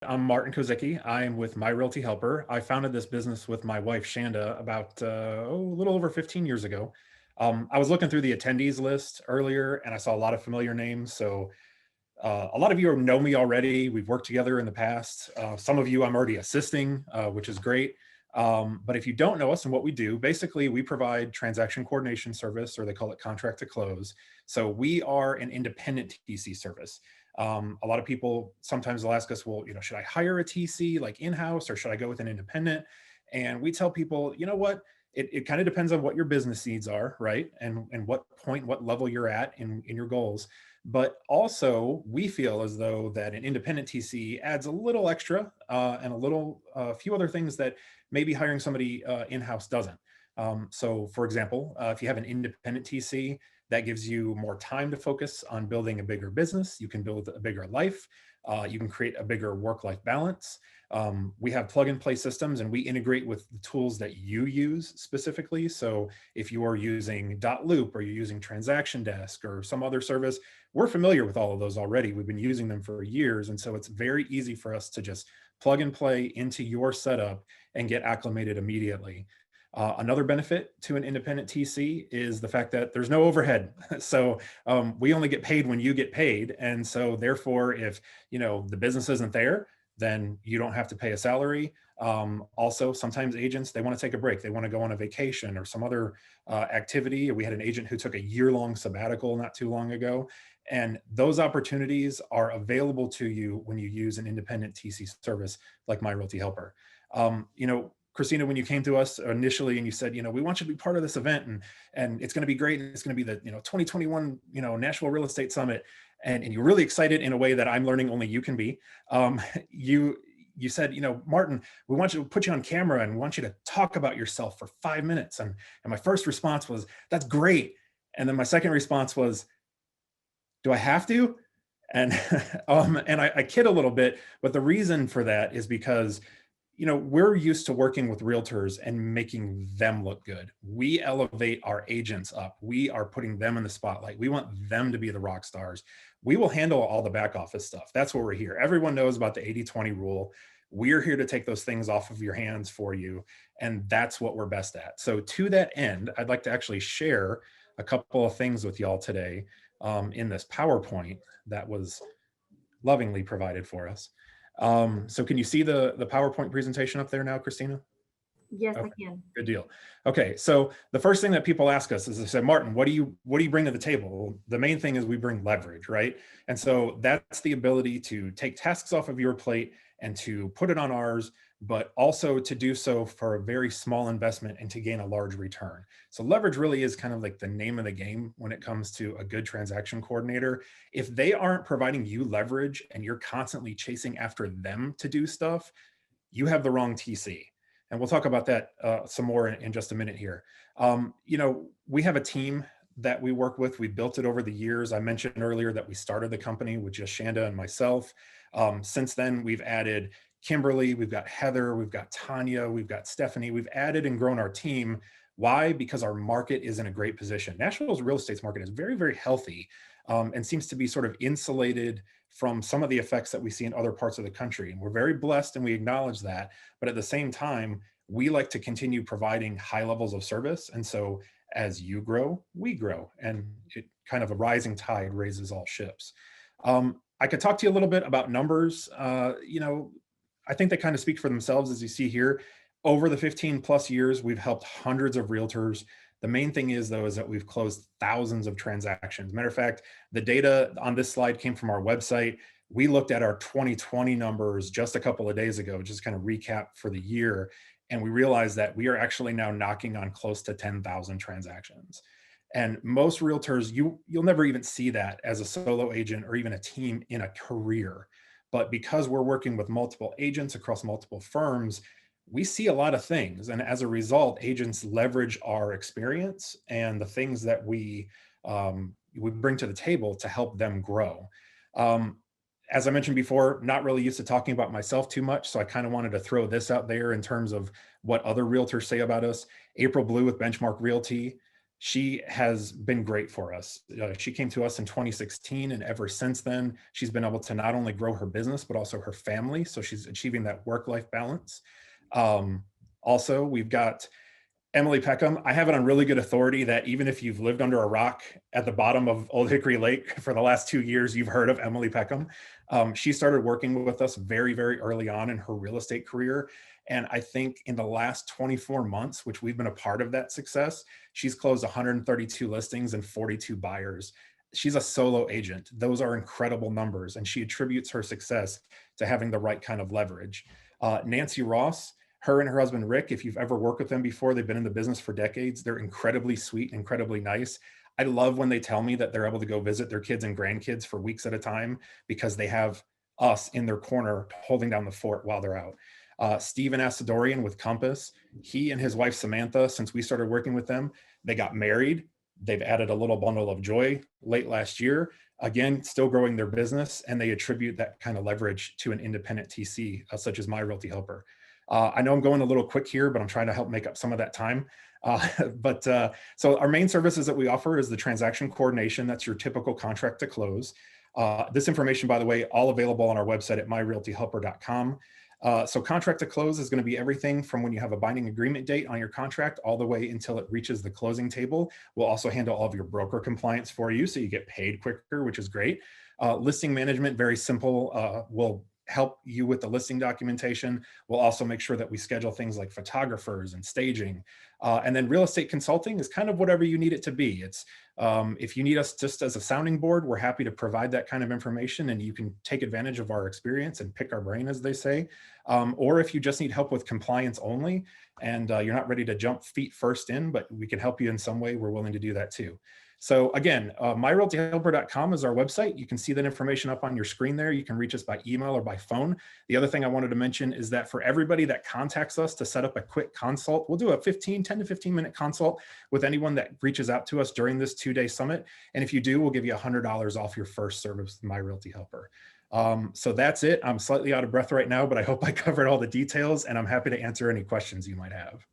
I'm Martin Kozicki. I am with My Realty Helper. I founded this business with my wife, Shanda, about a little over 15 years ago. I was looking through the attendees list earlier and I saw a lot of familiar names. So a lot of you know me already. We've worked together in the past. Some of you I'm already assisting, which is great. But if you don't know us and what we do, basically we provide transaction coordination service, or they call it contract to close. So we are an independent TC service. A lot of people sometimes will ask us, well, should I hire a TC like in-house or should I go with an independent? And we tell people, you know what? It kind of depends on what your business needs are, right? And what point, what level you're at in your goals. But also, we feel as though that an independent TC adds a little extra and a few other things that maybe hiring somebody in-house doesn't. So, for example, if you have an independent TC, that gives you more time to focus on building a bigger business. You can build a bigger life. You can create a bigger work-life balance. We have plug-and-play systems, and we integrate with the tools that you use specifically. So if you are using .loop or you're using Transaction Desk or some other service, we're familiar with all of those already. We've been using them for years. And so it's very easy for us to just plug and play into your setup and get acclimated immediately. Another benefit to an independent TC is the fact that there's no overhead. So we only get paid when you get paid. And so therefore, if the business isn't there, then you don't have to pay a salary. Also, sometimes agents, they want to take a break. They want to go on a vacation or some other activity. We had an agent who took a year-long sabbatical not too long ago. And those opportunities are available to you when you use an independent TC service like My Realty Helper. Christina, when you came to us initially and you said, we want you to be part of this event and it's going to be great. And it's going to be the, 2021, Nashville Real Estate Summit. And you're really excited in a way that I'm learning only you can be. You said, Martin, we want you to put you on camera and we want you to talk about yourself for 5 minutes. And my first response was, that's great. And then my second response was, do I have to? And and I kid a little bit, but the reason for that is because we're used to working with realtors and making them look good. We elevate our agents up. We are putting them in the spotlight. We want them to be the rock stars. We will handle all the back office stuff. That's what we're here. Everyone knows about the 80-20 rule. We're here to take those things off of your hands for you. And that's what we're best at. So to that end, I'd like to actually share a couple of things with y'all today in this PowerPoint that was lovingly provided for us. So can you see the PowerPoint presentation up there now, Christina? Yes, Okay, I can. good deal. Okay, so the first thing that people ask us is they say, Martin, what do you bring to the table? Well, the main thing is we bring leverage, right? And so that's the ability to take tasks off of your plate and to put it on ours, but also to do so for a very small investment and to gain a large return. So leverage really is kind of like the name of the game when it comes to a good transaction coordinator. If they aren't providing you leverage and you're constantly chasing after them to do stuff, you have the wrong TC. And we'll talk about that some more in just a minute here. We have a team that we work with. We built it over the years. I mentioned earlier that we started the company with just Shanda and myself. Since then, we've added Kimberly, we've got Heather, we've got Tanya, we've got Stephanie. We've added and grown our team. Why? Because our market is in a great position. Nashville's real estate market is very, very healthy and seems to be sort of insulated from some of the effects that we see in other parts of the country. And we're very blessed and we acknowledge that. But at the same time, we like to continue providing high levels of service. And so as you grow, we grow. And it kind of a rising tide raises all ships. I could talk to you a little bit about numbers. I think they kind of speak for themselves, as you see here. Over the 15 plus years, we've helped hundreds of realtors. The main thing is, though, is that we've closed thousands of transactions. Matter of fact, the data on this slide came from our website. We looked at our 2020 numbers just a couple of days ago, just kind of recap for the year. And we realized that we are actually now knocking on close to 10,000 transactions. And most realtors, you'll never even see that as a solo agent or even a team in a career. But because we're working with multiple agents across multiple firms, we see a lot of things. And as a result, agents leverage our experience and the things that we bring to the table to help them grow. As I mentioned before, not really used to talking about myself too much. So I kind of wanted to throw this out there in terms of what other realtors say about us. April Blue with Benchmark Realty She has been great for us. She came to us in 2016, and ever since then, she's been able to not only grow her business, but also her family. So she's achieving that work-life balance. Um, Also, we've got Emily Peckham. I have it on really good authority that even if you've lived under a rock at the bottom of Old Hickory Lake for the last 2 years, you've heard of Emily Peckham. She started working with us very, very early on in her real estate career. And I think in the last 24 months, which we've been a part of that success, she's closed 132 listings and 42 buyers. She's a solo agent. Those are incredible numbers. And she attributes her success to having the right kind of leverage. Nancy Ross, her and her husband Rick, if you've ever worked with them before, they've been in the business for decades. They're incredibly sweet, incredibly nice. I love when they tell me that they're able to go visit their kids and grandkids for weeks at a time because they have us in their corner holding down the fort while they're out. Stephen Asadorian with Compass, he and his wife Samantha, since we started working with them, they got married. They've added a little bundle of joy late last year. Again, still growing their business, and they attribute that kind of leverage to an independent TC, such as My Realty Helper. I know I'm going a little quick here, but I'm trying to help make up some of that time. So our main services that we offer is the transaction coordination. That's your typical contract to close. This information, by the way, all available on our website at myrealtyhelper.com. So contract to close is going to be everything from when you have a binding agreement date on your contract all the way until it reaches the closing table. We'll also handle all of your broker compliance for you, so you get paid quicker, which is great. Listing management, very simple. We'll help you with the listing documentation. We'll also make sure that we schedule things like photographers and staging. And then real estate consulting is kind of whatever you need it to be. It's if you need us just as a sounding board, we're happy to provide that kind of information, and you can take advantage of our experience and pick our brain, as they say. Or if you just need help with compliance only, and you're not ready to jump feet first in, but we can help you in some way, we're willing to do that too. So again, myrealtyhelper.com is our website. You can see that information up on your screen there. You can reach us by email or by phone. The other thing I wanted to mention is that for everybody that contacts us to set up a quick consult, we'll do a 10 to 15 minute consult with anyone that reaches out to us during this 2-day summit. And if you do, we'll give you $100 off your first service with My Realty Helper. So that's it. I'm slightly out of breath right now, but I hope I covered all the details, and I'm happy to answer any questions you might have.